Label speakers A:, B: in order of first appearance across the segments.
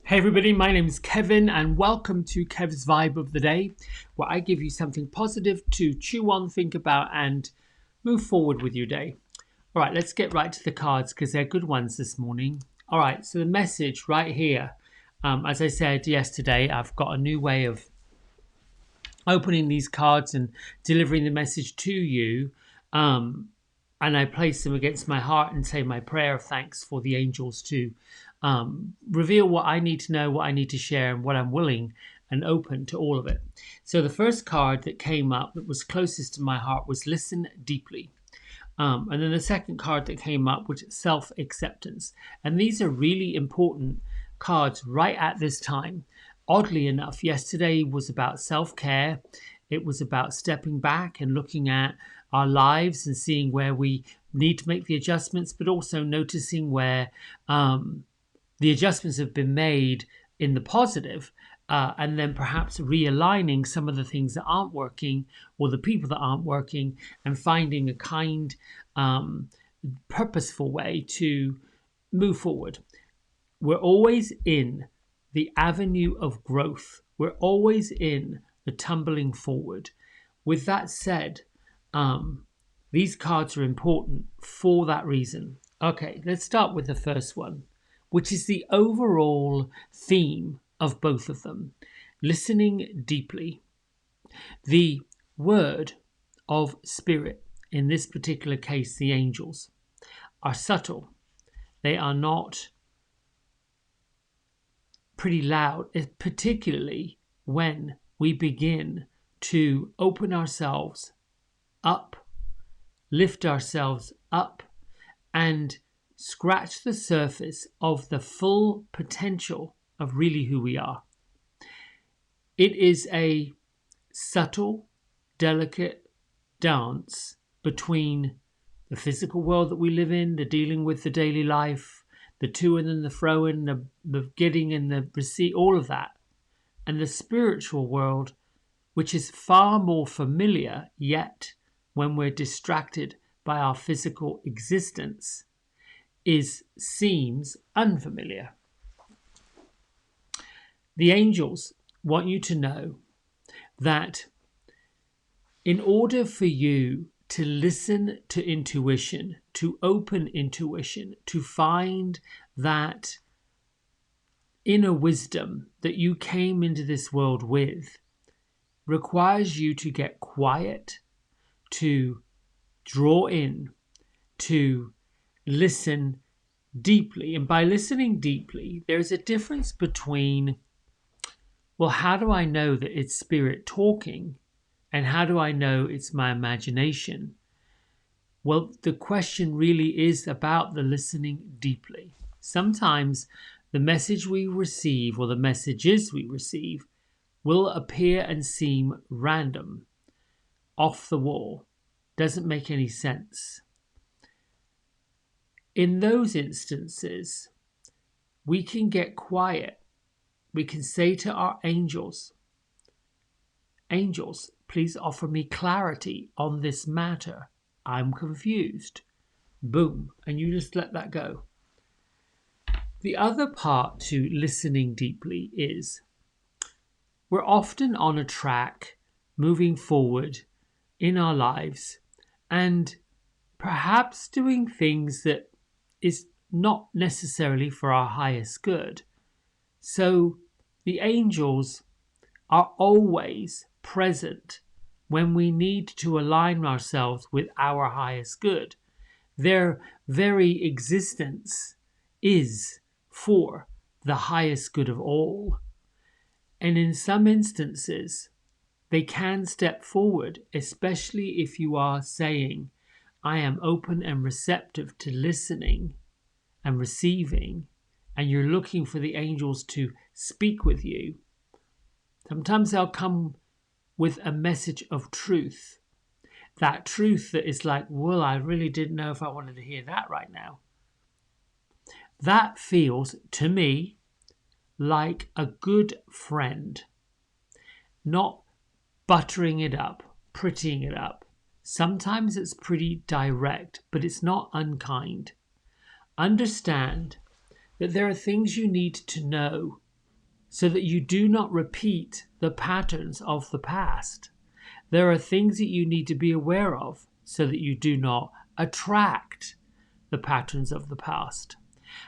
A: Hey everybody, my name is Kevin and welcome to Kev's Vibe of the Day, where I give you something positive to chew on, think about and move forward with your day. All right, let's get right to the cards because they're good ones this morning. All right, so the message right here, as I said yesterday, I've got a new way of opening these cards and delivering the message to you. And I place them against my heart and say my prayer of thanks for the angels to reveal what I need to know, what I need to share, and what I'm willing and open to all of it. So the first card that came up that was closest to my heart was listen deeply. And then the second card that came up was self-acceptance. And these are really important cards right at this time. Oddly enough, yesterday was about self-care. It was about stepping back and looking at our lives and seeing where we need to make the adjustments, but also noticing where the adjustments have been made in the positive, and then perhaps realigning some of the things that aren't working or the people that aren't working and finding a kind, purposeful way to move forward. We're always in the avenue of growth. We're always in the tumbling forward. With that said, these cards are important for that reason. Okay, let's start with the first one, which is the overall theme of both of them. Listening deeply. The word of spirit, in this particular case, the angels, are subtle. They are not pretty loud, particularly when we begin to open ourselves up, lift ourselves up, and scratch the surface of the full potential of really who we are. It is a subtle, delicate dance between the physical world that we live in, the dealing with the daily life, the to and then the fro and the getting and the receipt, all of that, and the spiritual world, which is far more familiar, yet when we're distracted by our physical existence, seems unfamiliar. The angels want you to know that in order for you to listen to intuition, to open intuition, to find that inner wisdom that you came into this world with, requires you to get quiet, to draw in, to listen deeply. And by listening deeply, there's a difference between, well, how do I know that it's spirit talking? And how do I know it's my imagination? Well, the question really is about the listening deeply. Sometimes the message we receive or the messages we receive will appear and seem random, off the wall, doesn't make any sense. In those instances, we can get quiet. We can say to our angels, angels, please offer me clarity on this matter. I'm confused. Boom. And you just let that go. The other part to listening deeply is we're often on a track moving forward in our lives and perhaps doing things that is not necessarily for our highest good. So the angels are always present when we need to align ourselves with our highest good. Their very existence is for the highest good of all. And in some instances, they can step forward, especially if you are saying, I am open and receptive to listening and receiving, and you're looking for the angels to speak with you. Sometimes they'll come with a message of truth. That truth that is like, well, I really didn't know if I wanted to hear that right now. That feels, to me, like a good friend, not buttering it up, prettying it up. Sometimes it's pretty direct, but it's not unkind. Understand that there are things you need to know so that you do not repeat the patterns of the past. There are things that you need to be aware of so that you do not attract the patterns of the past.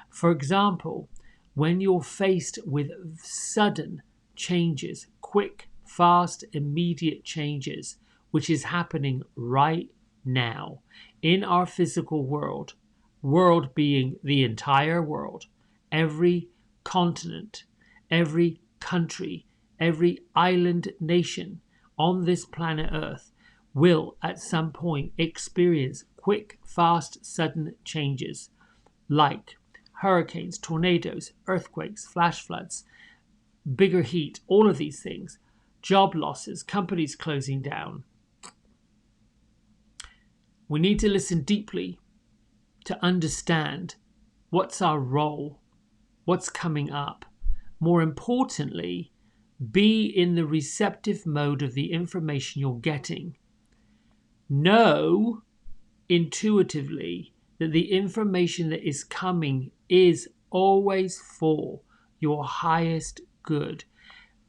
A: For example, when you're faced with sudden changes, quick, fast, immediate changes, which is happening right now in our physical world, world being the entire world, every continent, every country, every island nation on this planet Earth will at some point experience quick, fast, sudden changes like hurricanes, tornadoes, earthquakes, flash floods, bigger heat, all of these things, job losses, companies closing down. We need to listen deeply to understand what's our role, what's coming up. More importantly, be in the receptive mode of the information you're getting. Know intuitively that the information that is coming is always for your highest good.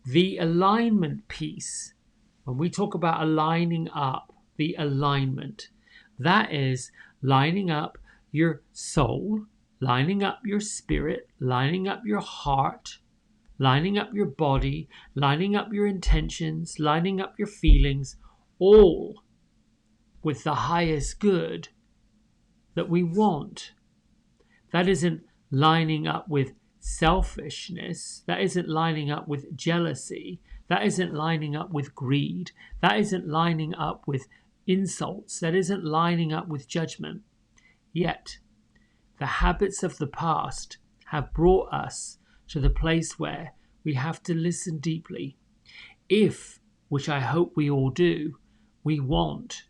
A: The alignment piece, when we talk about aligning up, the alignment, that is lining up your soul, lining up your spirit, lining up your heart, lining up your body, lining up your intentions, lining up your feelings, all with the highest good that we want. That isn't lining up with selfishness. That isn't lining up with jealousy. That isn't lining up with greed. That isn't lining up with insults. That isn't lining up with judgment. Yet, the habits of the past have brought us to the place where we have to listen deeply. If, which I hope we all do, we want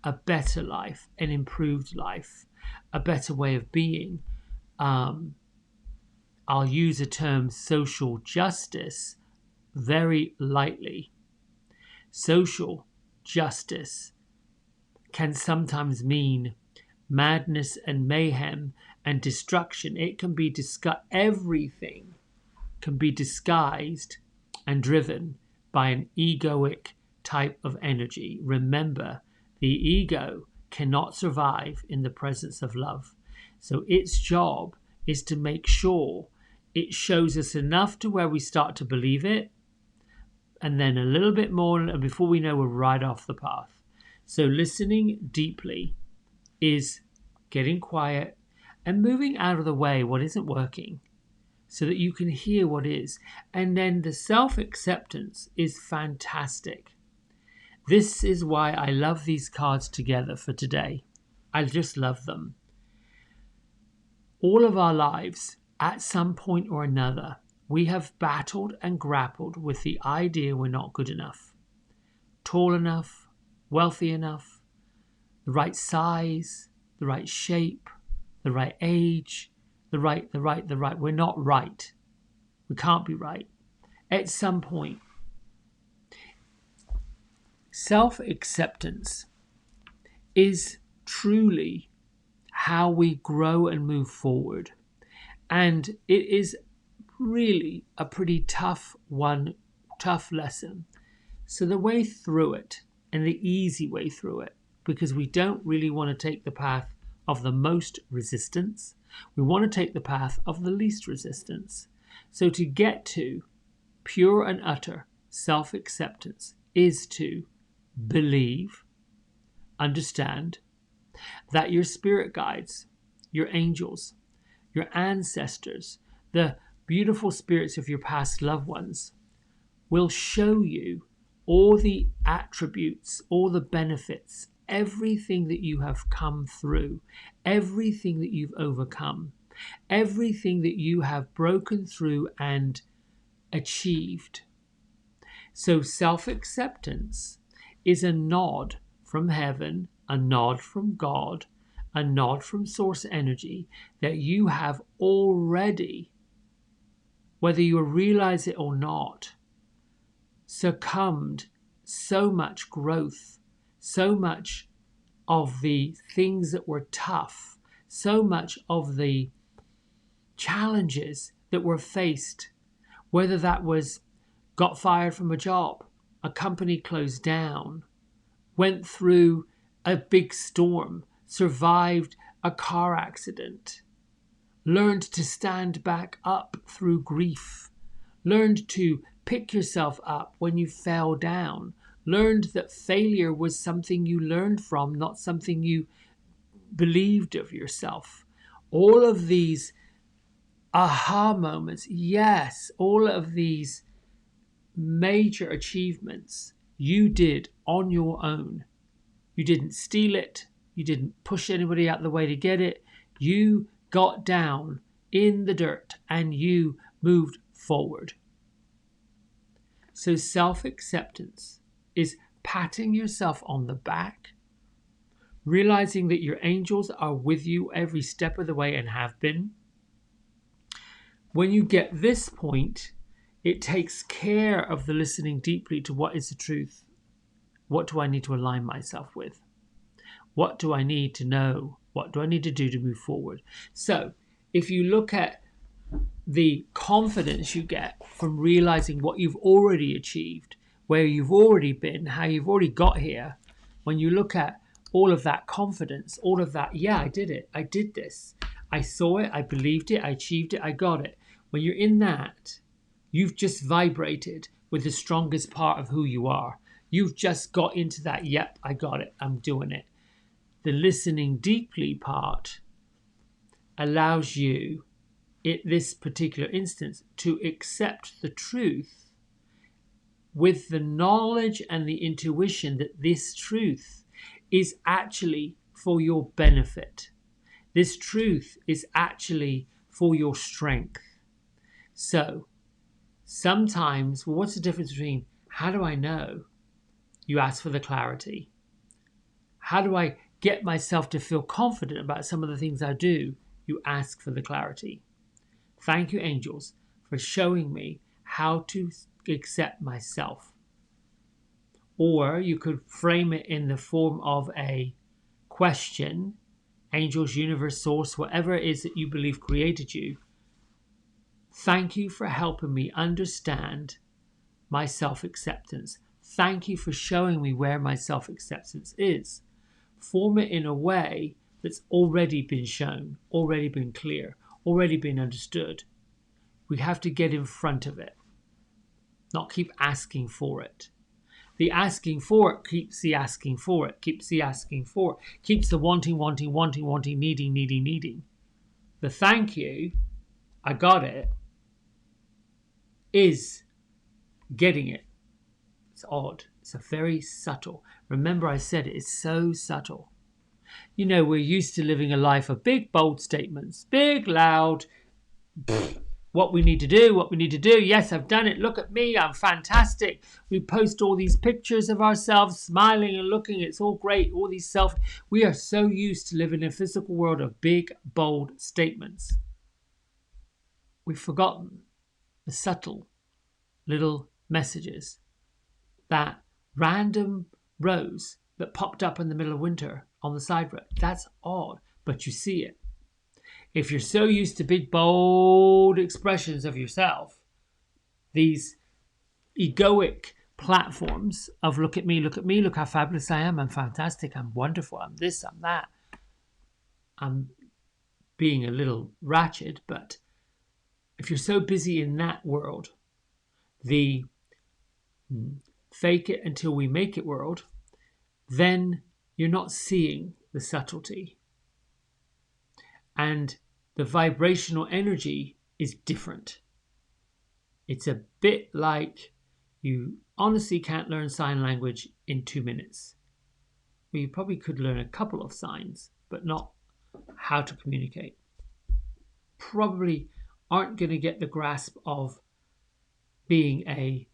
A: a better life, an improved life, a better way of being. I'll use the term social justice very lightly. Social justice can sometimes mean madness and mayhem and destruction. It can be everything can be disguised and driven by an egoic type of energy. Remember, the ego cannot survive in the presence of love. So its job is to make sure it shows us enough to where we start to believe it, and then a little bit more, and before we know, we're right off the path. So listening deeply is getting quiet and moving out of the way what isn't working so that you can hear what is. And then the self-acceptance is fantastic. This is why I love these cards together for today. I just love them. All of our lives, at some point or another, we have battled and grappled with the idea we're not good enough, tall enough, wealthy enough, the right size, the right shape, the right age, the right. We're not right. We can't be right. At some point, self-acceptance is truly how we grow and move forward. And it is really a pretty tough lesson. So the way through it, and the easy way through it, because we don't really want to take the path of the most resistance, we want to take the path of the least resistance. So to get to pure and utter self-acceptance is to believe, understand that your spirit guides, your angels, your ancestors, the beautiful spirits of your past loved ones will show you all the attributes, all the benefits, everything that you have come through, everything that you've overcome, everything that you have broken through and achieved. So self-acceptance is a nod from heaven, a nod from God, a nod from source energy that you have already, whether you realize it or not, succumbed so much growth, so much of the things that were tough, so much of the challenges that were faced Whether that was got fired from a job, a company closed down, went through a big storm, survived a car accident, learned to stand back up through grief, learned to pick yourself up when you fell down, learned that failure was something you learned from, not something you believed of yourself. All of these aha moments, yes, all of these major achievements you did on your own. You didn't steal it. You didn't push anybody out of the way to get it. You got down in the dirt and you moved forward. So self-acceptance is patting yourself on the back, realizing that your angels are with you every step of the way and have been. When you get this point, it takes care of the listening deeply to what is the truth. What do I need to align myself with? What do I need to know? What do I need to do to move forward? So if you look at the confidence you get from realizing what you've already achieved, where you've already been, how you've already got here, when you look at all of that confidence, all of that, yeah, I did it. I did this. I saw it. I believed it. I achieved it. I got it. When you're in that, you've just vibrated with the strongest part of who you are. You've just got into that, yep, I got it. I'm doing it. The listening deeply part allows you, in this particular instance, to accept the truth with the knowledge and the intuition that this truth is actually for your benefit. This truth is actually for your strength. So sometimes, well, what's the difference between how do I know? You ask for the clarity. How do I get myself to feel confident about some of the things I do? You ask for the clarity. Thank you, angels, for showing me how to accept myself. Or you could frame it in the form of a question. Angels, universe, source, whatever it is that you believe created you. Thank you for helping me understand my self-acceptance. Thank you for showing me where my self-acceptance is. Form it in a way that's already been shown, already been clear, already been understood. We have to get in front of it, not keep asking for it. The asking for it keeps the asking for it, keeps the asking for it, keeps the wanting, needing. The thank you, I got it, is getting it. It's odd. It's a very subtle. Remember I said it is so subtle. You know, we're used to living a life of big, bold statements. Big, loud, what we need to do. Yes, I've done it. Look at me. I'm fantastic. We post all these pictures of ourselves smiling and looking. It's all great. All these we are so used to living in a physical world of big, bold statements. We've forgotten the subtle little messages. That random rose that popped up in the middle of winter on the side road. That's odd, but you see it. If you're so used to big, bold expressions of yourself, these egoic platforms of look at me, look how fabulous I am, I'm fantastic, I'm wonderful, I'm this, I'm that. I'm being a little ratchet, but if you're so busy in that world, the fake it until we make it world, then you're not seeing the subtlety. And the vibrational energy is different. It's a bit like you honestly can't learn sign language in 2 minutes. Well, you probably could learn a couple of signs, but not how to communicate. Probably aren't going to get the grasp of being a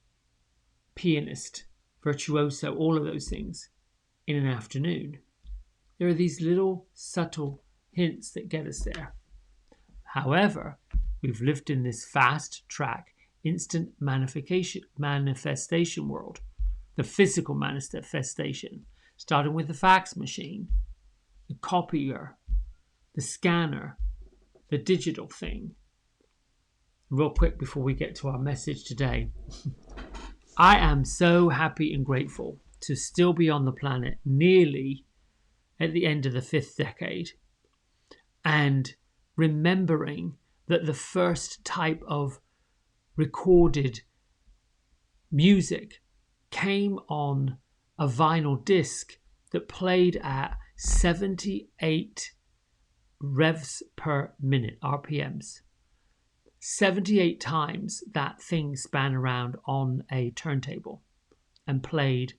A: pianist, virtuoso, all of those things in an afternoon. There are these little subtle hints that get us there. However, we've lived in this fast track, instant manifestation world, the physical manifestation, starting with the fax machine, the copier, the scanner, the digital thing. real quick before we get to our message today. I am so happy and grateful to still be on the planet nearly at the end of the 5th decade, and remembering that the first type of recorded music came on a vinyl disc that played at 78 revs per minute, RPMs. 78 times that thing span around on a turntable and played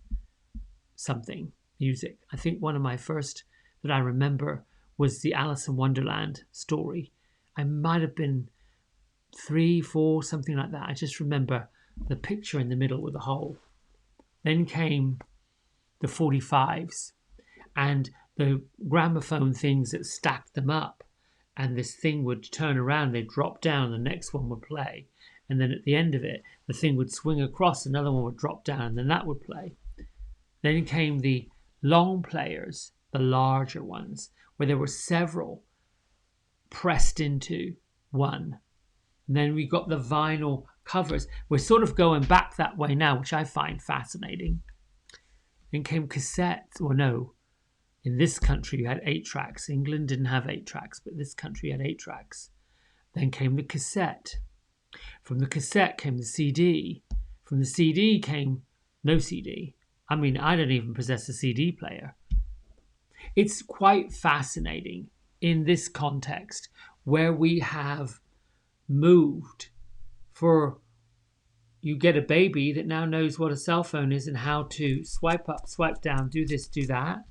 A: something, music. I think one of my first that I remember was the Alice in Wonderland story. I might have been 3, 4, something like that. I just remember the picture in the middle with a hole. Then came the 45s and the gramophone things that stacked them up, and this thing would turn around, they'd drop down, the next one would play, and then at the end of it the thing would swing across, another one would drop down, and then that would play. Then came the long players, the larger ones, where there were several pressed into one. And then we got the vinyl covers. We're sort of going back that way now, which I find fascinating. Then came cassettes. Well, no, in this country you had 8 tracks. England didn't have 8 tracks, but this country had 8 tracks. Then came the cassette. From the cassette came the CD. From the CD came no CD. I mean, I don't even possess a CD player. It's quite fascinating in this context where we have moved for, you get a baby that now knows what a cell phone is and how to swipe up, swipe down, do this, do that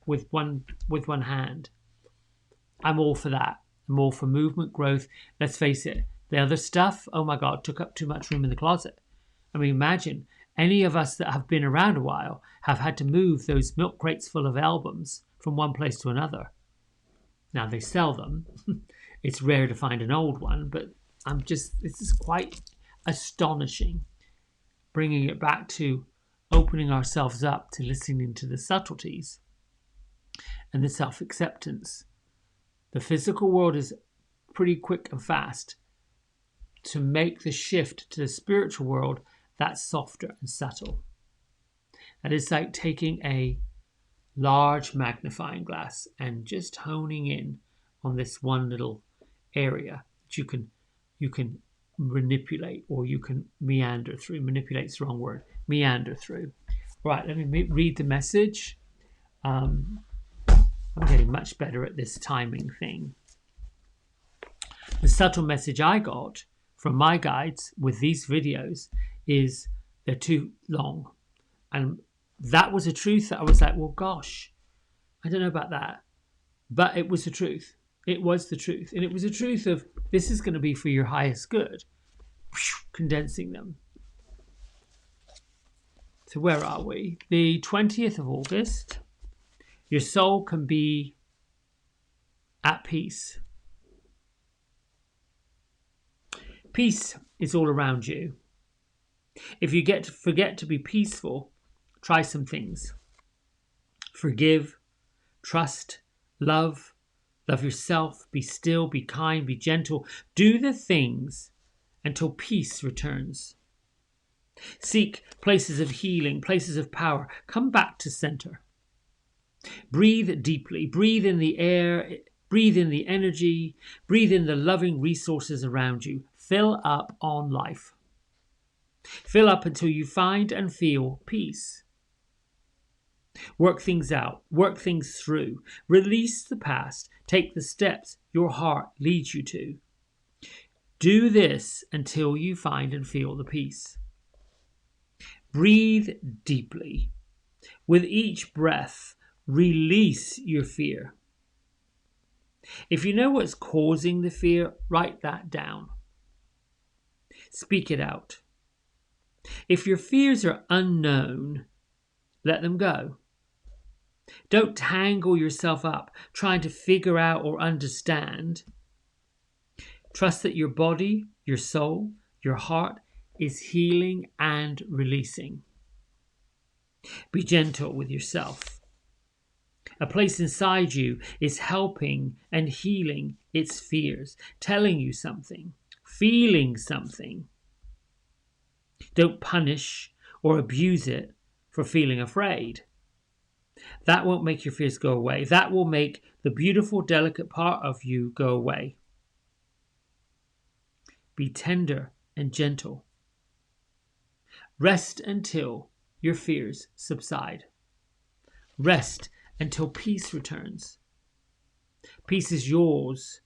A: with one hand. I'm all for that. I'm all for movement, growth. Let's face it, the other stuff, oh my God, took up too much room in the closet. I mean, imagine any of us that have been around a while have had to move those milk crates full of albums from one place to another. Now they sell them. It's rare to find an old one, but this is quite astonishing. Bringing it back to opening ourselves up to listening to the subtleties and the self-acceptance. The physical world is pretty quick and fast to make the shift to the spiritual world that's softer and subtle. That is like taking a large magnifying glass and just honing in on this one little area that you can manipulate, or you can meander through. Manipulate's the wrong word. Meander through. Right, let me read the message. I'm getting much better at this timing thing. The subtle message I got from my guides with these videos is they're too long. And that was a truth that I was like, well, gosh, I don't know about that. But it was the truth. It was the truth. And it was a truth of, this is going to be for your highest good. Condensing them. So where are we? The 20th of August. Your soul can be at peace. Peace is all around you. If you forget to be peaceful, try some things. Forgive, trust, love yourself, be still, be kind, be gentle. Do the things until peace returns. Seek places of healing, places of power. Come back to center. Breathe deeply. Breathe in the air. Breathe in the energy. Breathe in the loving resources around you. Fill up on life. Fill up until you find and feel peace. Work things out. Work things through. Release the past. Take the steps your heart leads you to. Do this until you find and feel the peace. Breathe deeply. With each breath, release your fear. If you know what's causing the fear, write that down. Speak it out. If your fears are unknown, let them go. Don't tangle yourself up trying to figure out or understand. Trust that your body, your soul, your heart is healing and releasing. Be gentle with yourself. A place inside you is helping and healing its fears, telling you something. feeling something. Don't punish or abuse it for feeling afraid. That won't make your fears go away. That will make the beautiful, delicate part of you go away. Be tender and gentle. Rest until your fears subside. Rest until peace returns. Peace is yours.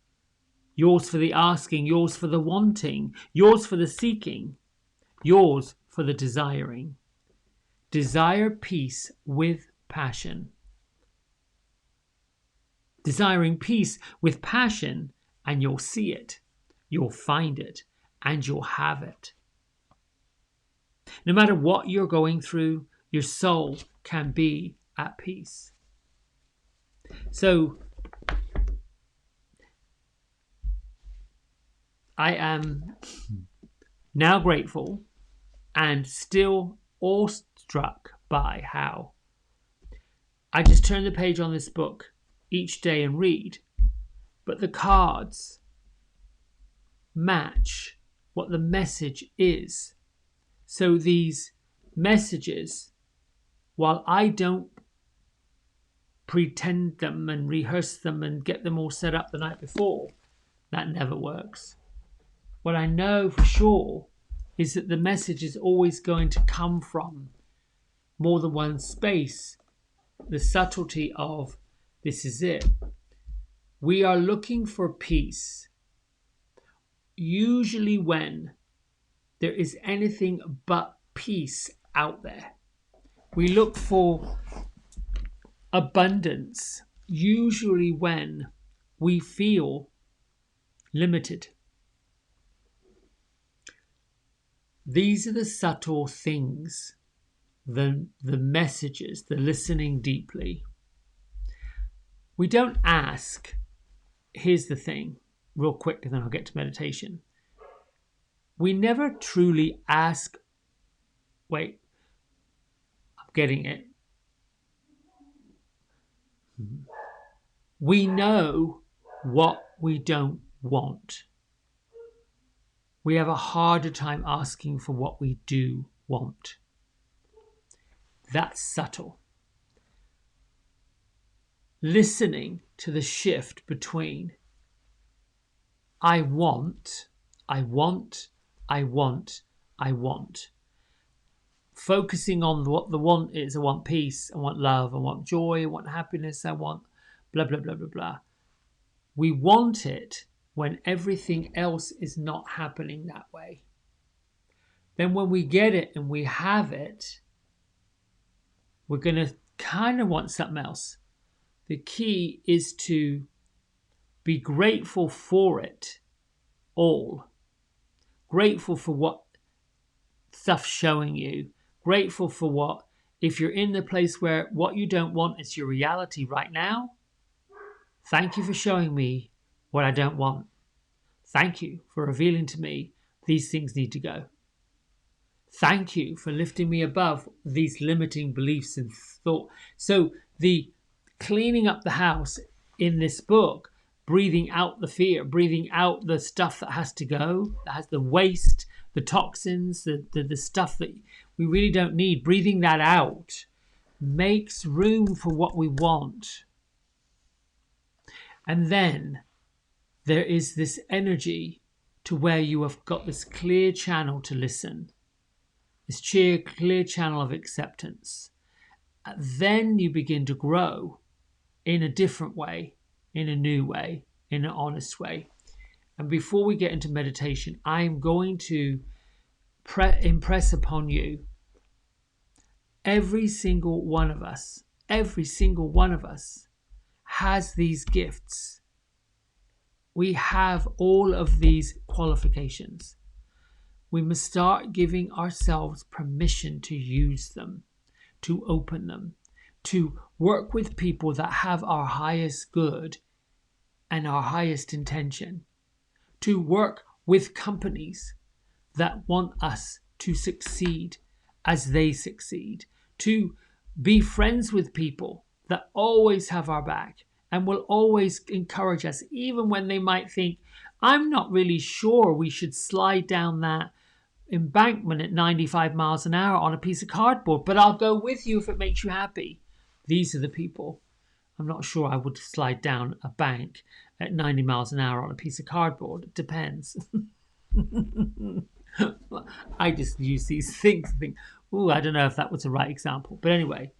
A: Yours for the asking, yours for the wanting, yours for the seeking, yours for the desiring. Desire peace with passion. Desiring peace with passion, and you'll see it, you'll find it, and you'll have it. No matter what you're going through, your soul can be at peace. So, I am now grateful and still awestruck by how I just turn the page on this book each day and read, but the cards match what the message is. So these messages, while I don't pretend them and rehearse them and get them all set up the night before, that never works. What I know for sure is that the message is always going to come from more than one space. The subtlety of this is it. We are looking for peace, usually when there is anything but peace out there. We look for abundance, usually when we feel limited. These are the subtle things, the messages, the listening deeply. We don't ask. Here's the thing, real quick, and then I'll get to meditation. We never truly ask. Wait, I'm getting it. We know what we don't want. We have a harder time asking for what we do want. That's subtle. Listening to the shift between I want, focusing on what the want is. I want peace, I want love, I want joy, I want happiness, I want blah, blah, blah, blah, blah. We want it when everything else is not happening that way. Then when we get it and we have it, we're going to kind of want something else. The key is to be grateful for it all. Grateful for what stuff's showing you. Grateful for what, if you're in the place where what you don't want is your reality right now, thank you for showing me what I don't want. Thank you for revealing to me these things need to go. Thank you for lifting me above these limiting beliefs and thought. So the cleaning up the house in this book, breathing out the fear, breathing out the stuff that has to go, that has the waste, the toxins, the stuff that we really don't need, breathing that out makes room for what we want. And then there is this energy to where you have got this clear channel to listen, this clear channel of acceptance. Then you begin to grow in a different way, in a new way, in an honest way. And before we get into meditation, I'm going to impress upon you, every single one of us has these gifts. We have all of these qualifications. We must start giving ourselves permission to use them, to open them, to work with people that have our highest good and our highest intention, to work with companies that want us to succeed as they succeed, to be friends with people that always have our back and will always encourage us, even when they might think, I'm not really sure we should slide down that embankment at 95 miles an hour on a piece of cardboard, but I'll go with you if it makes you happy. These are the people. I'm not sure I would slide down a bank at 90 miles an hour on a piece of cardboard. It depends. I just use these things and think, oh, I don't know if that was the right example. But anyway,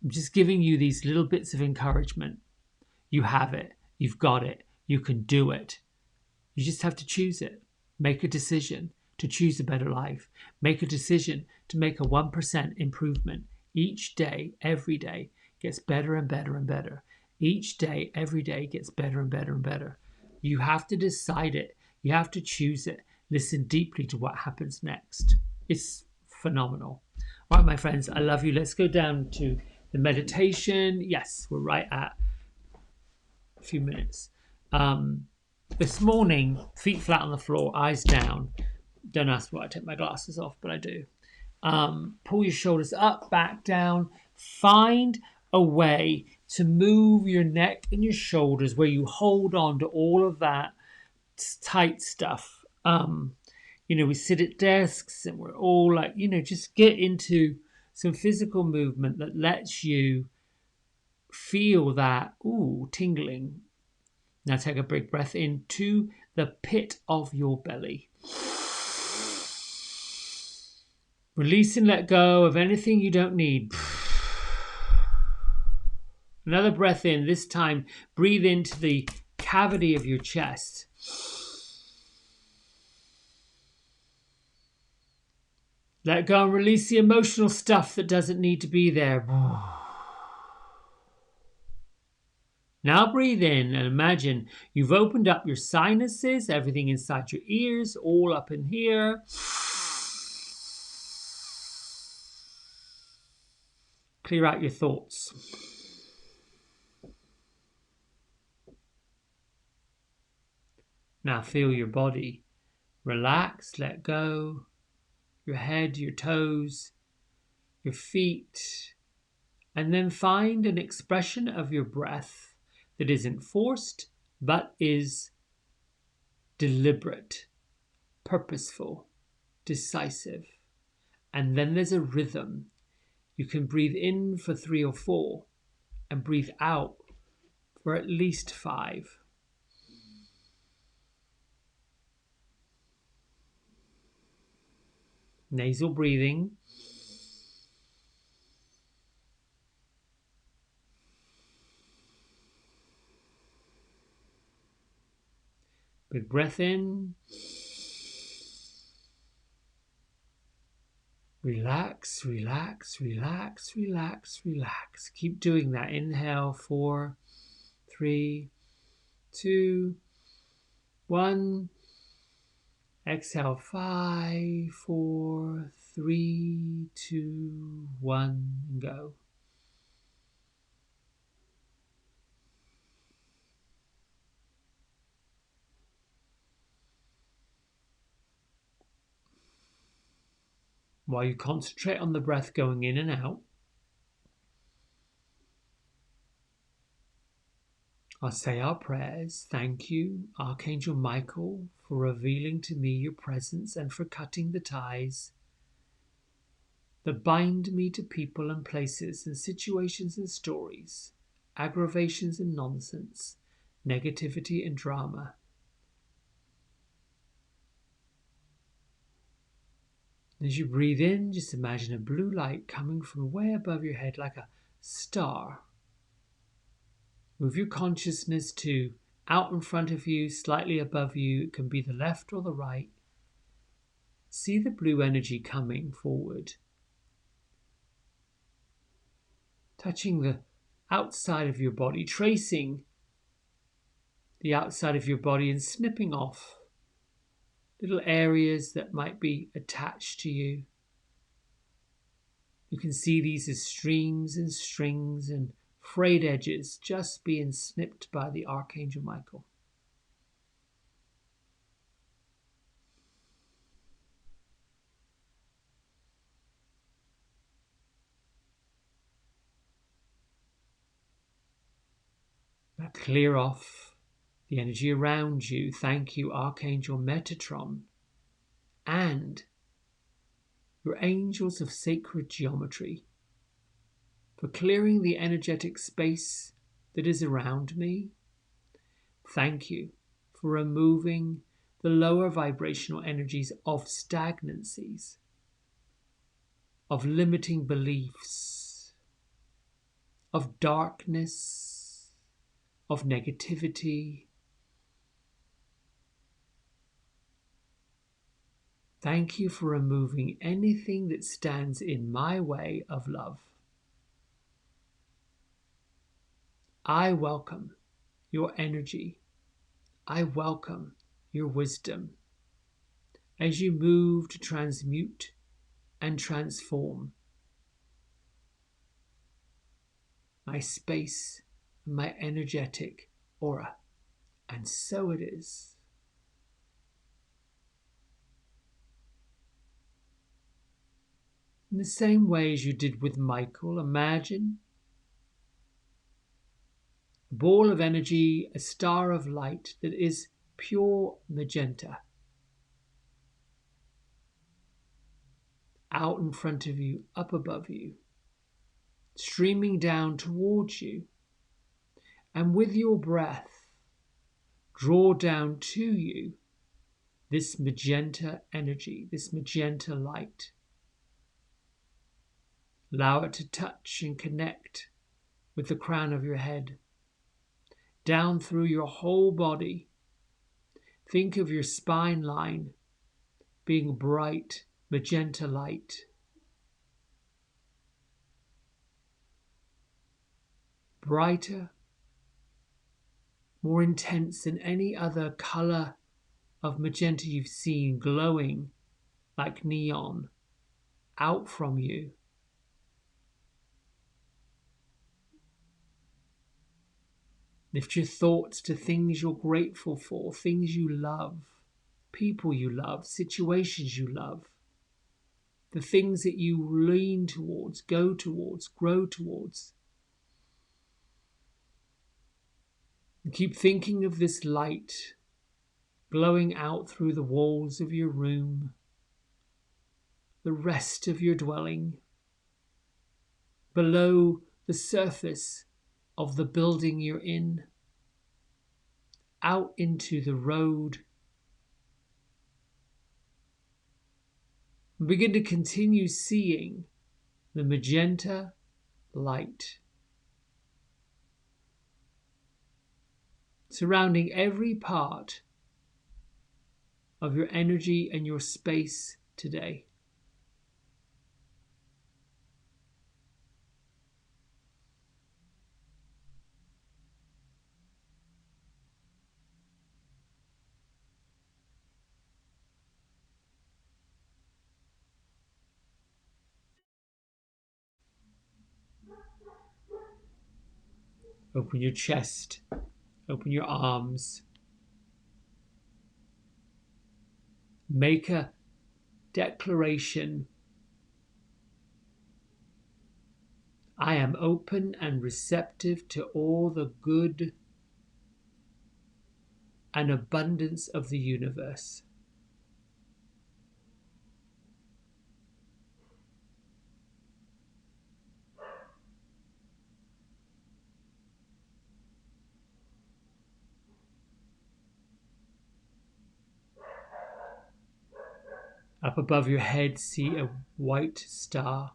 A: I'm just giving you these little bits of encouragement. You have it. You've got it. You can do it. You just have to choose it. Make a decision to choose a better life. Make a decision to make a 1% improvement each day, every day gets better and better and better. Each day, every day gets better and better and better. You have to decide it. You have to choose it. Listen deeply to what happens next. It's phenomenal. All right, my friends, I love you. Let's go down to the meditation. Yes, we're right at a few minutes. This morning, feet flat on the floor, eyes down. Don't ask why I take my glasses off, but I do. Pull your shoulders up, back, down. Find a way to move your neck and your shoulders where you hold on to all of that tight stuff. We sit at desks and we're all like, just get into some physical movement that lets you feel that, tingling. Now take a big breath into the pit of your belly. Release and let go of anything you don't need. Another breath in. This time, breathe into the cavity of your chest. Let go and release the emotional stuff that doesn't need to be there. Now breathe in and imagine you've opened up your sinuses, everything inside your ears, all up in here. Clear out your thoughts. Now feel your body. Relax, let go. Your head, your toes, your feet. And then find an expression of your breath that isn't forced, but is deliberate, purposeful, decisive. And then there's a rhythm. You can breathe in for 3 or 4 and breathe out for at least 5. Nasal breathing. Big breath in. Relax, relax, relax, relax, relax. Keep doing that. Inhale, 4, 3, 2, 1. Exhale, 5, 4, 3, 2, 1, and go. While you concentrate on the breath going in and out, I'll say our prayers. Thank you, Archangel Michael, for revealing to me your presence and for cutting the ties that bind me to people and places and situations and stories, aggravations and nonsense, negativity and drama. As you breathe in, just imagine a blue light coming from way above your head like a star. Move your consciousness to out in front of you, slightly above you. It can be the left or the right. See the blue energy coming forward, touching the outside of your body, tracing the outside of your body and snipping off little areas that might be attached to you. You can see these as streams and strings and frayed edges just being snipped by the Archangel Michael. Now clear off the energy around you. Thank you, Archangel Metatron, and your angels of sacred geometry, for clearing the energetic space that is around me. Thank you for removing the lower vibrational energies of stagnancies, of limiting beliefs, of darkness, of negativity. Thank you for removing anything that stands in my way of love. I welcome your energy. I welcome your wisdom as you move to transmute and transform my space and my energetic aura. And so it is. In the same way as you did with Michael, imagine a ball of energy, a star of light that is pure magenta, out in front of you, up above you, streaming down towards you. And with your breath, draw down to you this magenta energy, this magenta light. Allow it to touch and connect with the crown of your head, down through your whole body. Think of your spine line being bright magenta light. Brighter, more intense than any other color of magenta you've seen, glowing like neon out from you. Lift your thoughts to things you're grateful for, things you love, people you love, situations you love, the things that you lean towards, go towards, grow towards. And keep thinking of this light glowing out through the walls of your room, the rest of your dwelling, below the surface of the building you're in, out into the road. And begin to continue seeing the magenta light surrounding every part of your energy and your space today. Open your chest, open your arms. Make a declaration. I am open and receptive to all the good and abundance of the universe. Up above your head, see a white star.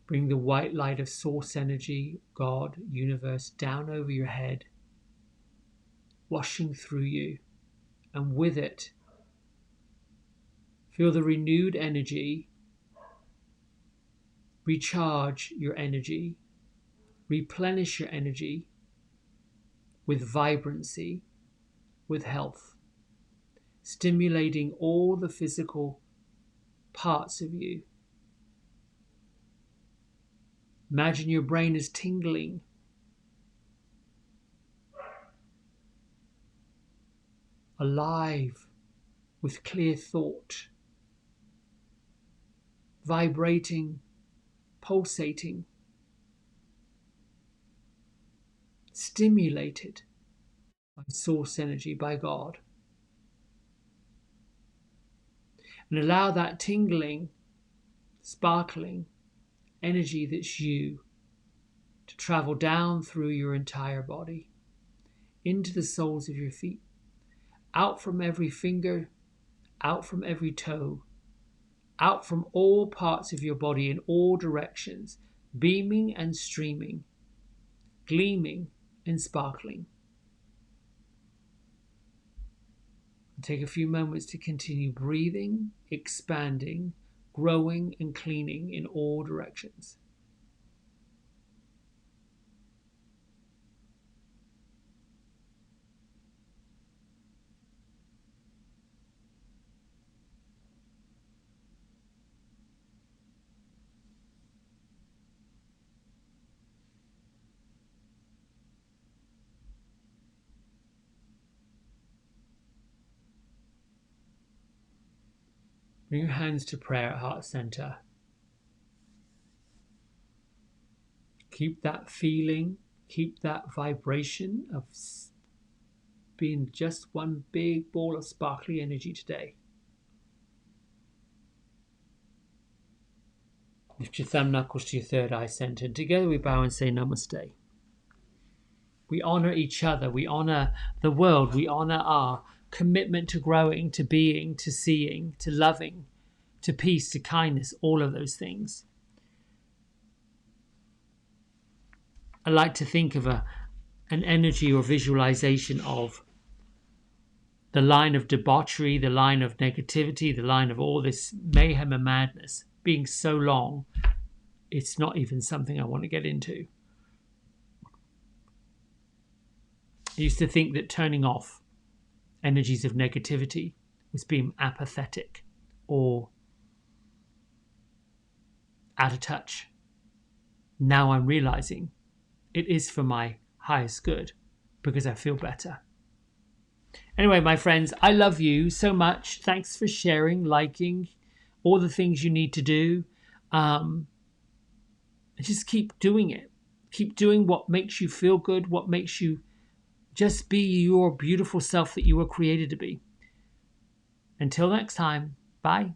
A: Bring the white light of source energy, God, universe, down over your head, washing through you, and with it, feel the renewed energy, recharge your energy, replenish your energy with vibrancy, with health, stimulating all the physical parts of you. Imagine your brain is tingling, alive with clear thought, vibrating, pulsating. stimulated by source energy, by God. And allow that tingling, sparkling energy that's you to travel down through your entire body, into the soles of your feet, out from every finger, out from every toe, out from all parts of your body in all directions, beaming and streaming, gleaming and sparkling. Take a few moments to continue breathing, expanding, growing and cleaning in all directions. Bring your hands to prayer at heart center. Keep that feeling, keep that vibration of being just one big ball of sparkly energy today. Lift your thumb knuckles to your third eye center, and together we bow and say namaste. We honor each other, we honor the world, we honor our commitment to growing, to being, to seeing, to loving, to peace, to kindness, all of those things. I like to think of an energy or visualization of the line of debauchery, the line of negativity, the line of all this mayhem and madness being so long, it's not even something I want to get into. I used to think that turning off energies of negativity was being apathetic or out of touch. Now I'm realizing it is for my highest good because I feel better. Anyway, my friends, I love you so much. Thanks for sharing, liking, all the things you need to do. Just keep doing it. Keep doing what makes you feel good, what makes you just be your beautiful self that you were created to be. Until next time, bye.